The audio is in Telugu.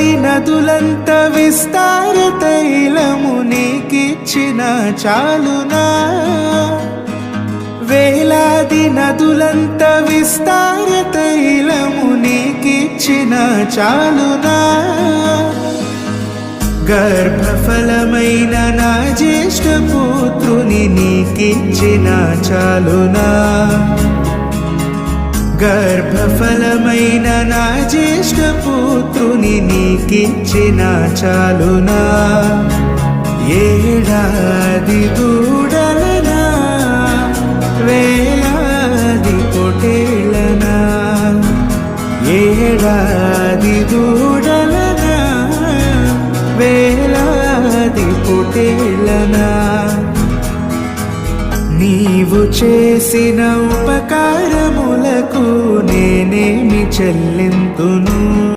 వేలాది నదులంత విస్తార తైలము నీకిచ్చిన చాలునా వేలాది నదులంత విస్తార తైలము నీకిచ్చిన చాలునా గర్భఫలమైన నా జ్యేష్ఠ పుత్రుని నీకిచ్చిన చాలునా గర్భఫలమైన నా జ్యేష్ఠ పుత్రుని నీకిచ్చిన చాలునా ఏడాది దూడలనా వేలాది పొటేళ్ళనా ఏడాది దూడలనా వేలాది పొటేళ్ళనా నీవు చేసిన ఉపకారములకు నేనేమి చెల్లింతును।